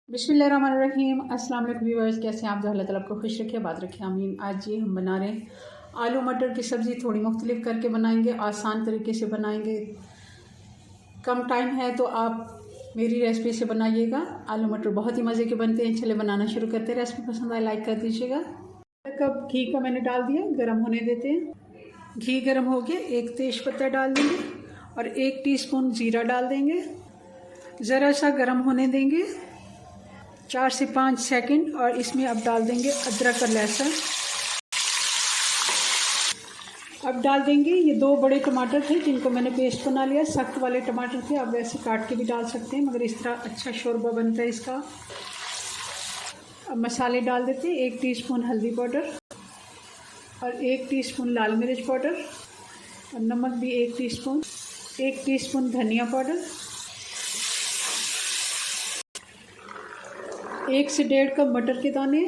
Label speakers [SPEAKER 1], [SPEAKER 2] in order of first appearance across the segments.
[SPEAKER 1] बिस्मिल्लाहिर्रहमानिर्रहीम। अस्सलाम वालेकुम व्यूअर्स, कैसे हैं आप? जो अल्लाह ताला आपको खुश रखे, बात रखे, आमीन। आज ये हम बना रहे हैं आलू मटर की सब्ज़ी। थोड़ी मुख्तलिफ करके बनाएंगे, आसान तरीके से बनाएंगे। कम टाइम है तो आप मेरी रेसिपी से बनाइएगा। आलू मटर बहुत ही मज़े के बनते हैं। चले बनाना शुरू करते हैं। रेसिपी पसंद आए लाइक कर दीजिएगा। कप घी का मैंने डाल दिया, गर्म होने देते हैं। घी गर्म हो गया, एक तेज़ पत्ता डाल देंगे और 1 टीस्पून ज़ीरा डाल देंगे। ज़रा सा गर्म होने देंगे 4 से 5 सेकंड। और इसमें अब डाल देंगे अदरक और लहसुन। अब डाल देंगे ये 2 बड़े टमाटर थे जिनको मैंने पेस्ट बना लिया। सख्त वाले टमाटर थे, आप वैसे काट के भी डाल सकते हैं, मगर इस तरह अच्छा शोरबा बनता है इसका। अब मसाले डाल देते हैं। 1 टीस्पून हल्दी पाउडर और 1 टीस्पून लाल मिर्च पाउडर और नमक भी 1 टीस्पून। 1 टीस्पून धनिया पाउडर, 1 से 1.5 कप मटर के दाने।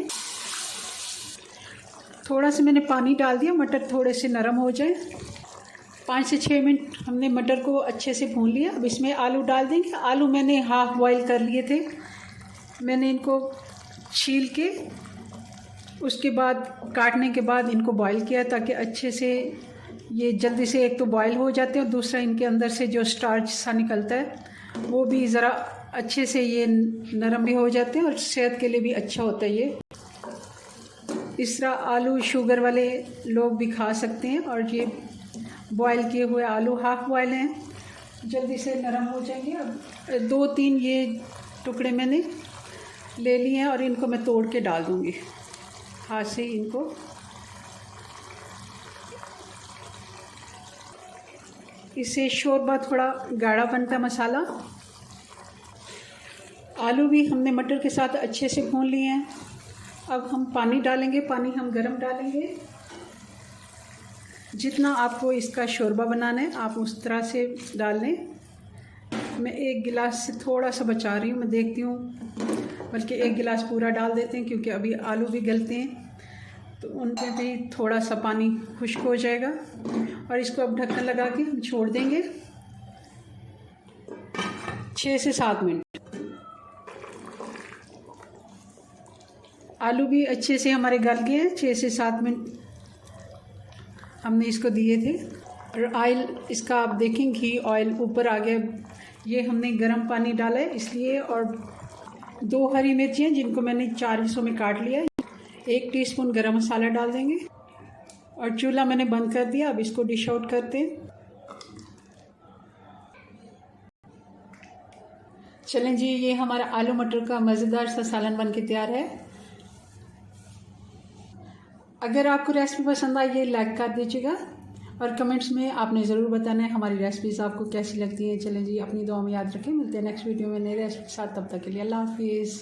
[SPEAKER 1] थोड़ा सा मैंने पानी डाल दिया, मटर थोड़े से नरम हो जाए। 5 से 6 मिनट हमने मटर को अच्छे से भून लिया। अब इसमें आलू डाल देंगे। आलू मैंने हाफ़ बॉयल कर लिए थे। मैंने इनको छील के उसके बाद काटने के बाद इनको बॉयल किया ताकि अच्छे से ये जल्दी से एक तो बॉयल हो जाते हैं और दूसरा इनके अंदर से जो स्टार्च सा निकलता है वो भी ज़रा अच्छे से ये नरम भी हो जाते हैं और सेहत के लिए भी अच्छा होता है ये। इस तरह आलू शुगर वाले लोग भी खा सकते हैं। और ये बॉयल किए हुए आलू हाफ़ बॉयल हैं, जल्दी से नरम हो जाएंगे। अब 2-3 ये टुकड़े मैंने ले लिए हैं और इनको मैं तोड़ के डाल दूँगी हाथ से इनको। इससे शोरबा थोड़ा गाढ़ा बनता है मसाला। आलू भी हमने मटर के साथ अच्छे से भून लिए हैं। अब हम पानी डालेंगे। पानी हम गरम डालेंगे। जितना आपको इसका शोरबा बनाना है आप उस तरह से डाल लें। मैं 1 गिलास से थोड़ा सा बचा रही हूँ, मैं देखती हूँ, बल्कि 1 गिलास पूरा डाल देते हैं क्योंकि अभी आलू भी गलते हैं तो उनमें भी थोड़ा सा पानी खुश्क हो जाएगा। और इसको अब ढक्कन लगा के हम छोड़ देंगे 6 से 7 मिनट। आलू भी अच्छे से हमारे गल गए हैं। 6 से 7 मिनट हमने इसको दिए थे। और ऑयल इसका आप देखें, घी ऑयल ऊपर आ गया। ये हमने गर्म पानी डाला है इसलिए। और 2 हरी मिर्चियाँ जिनको मैंने 4 हिस्सों में काट लिया। 1 टीस्पून गरम मसाला डाल देंगे और चूल्हा मैंने बंद कर दिया। अब इसको डिश आउट करते हैं। चलें जी, ये हमारा आलू मटर का मज़ेदार सा सालन बन के तैयार है। अगर आपको रेसिपी पसंद आई ये लाइक कर दीजिएगा और कमेंट्स में आपने ज़रूर बताना है हमारी रेसिपीज़ आपको कैसी लगती हैं। चलें जी, अपनी दुआ में याद रखें। मिलते हैं नेक्स्ट वीडियो में नई रेसिपी के साथ। तब तक के लिए अल्लाह हाफिज़।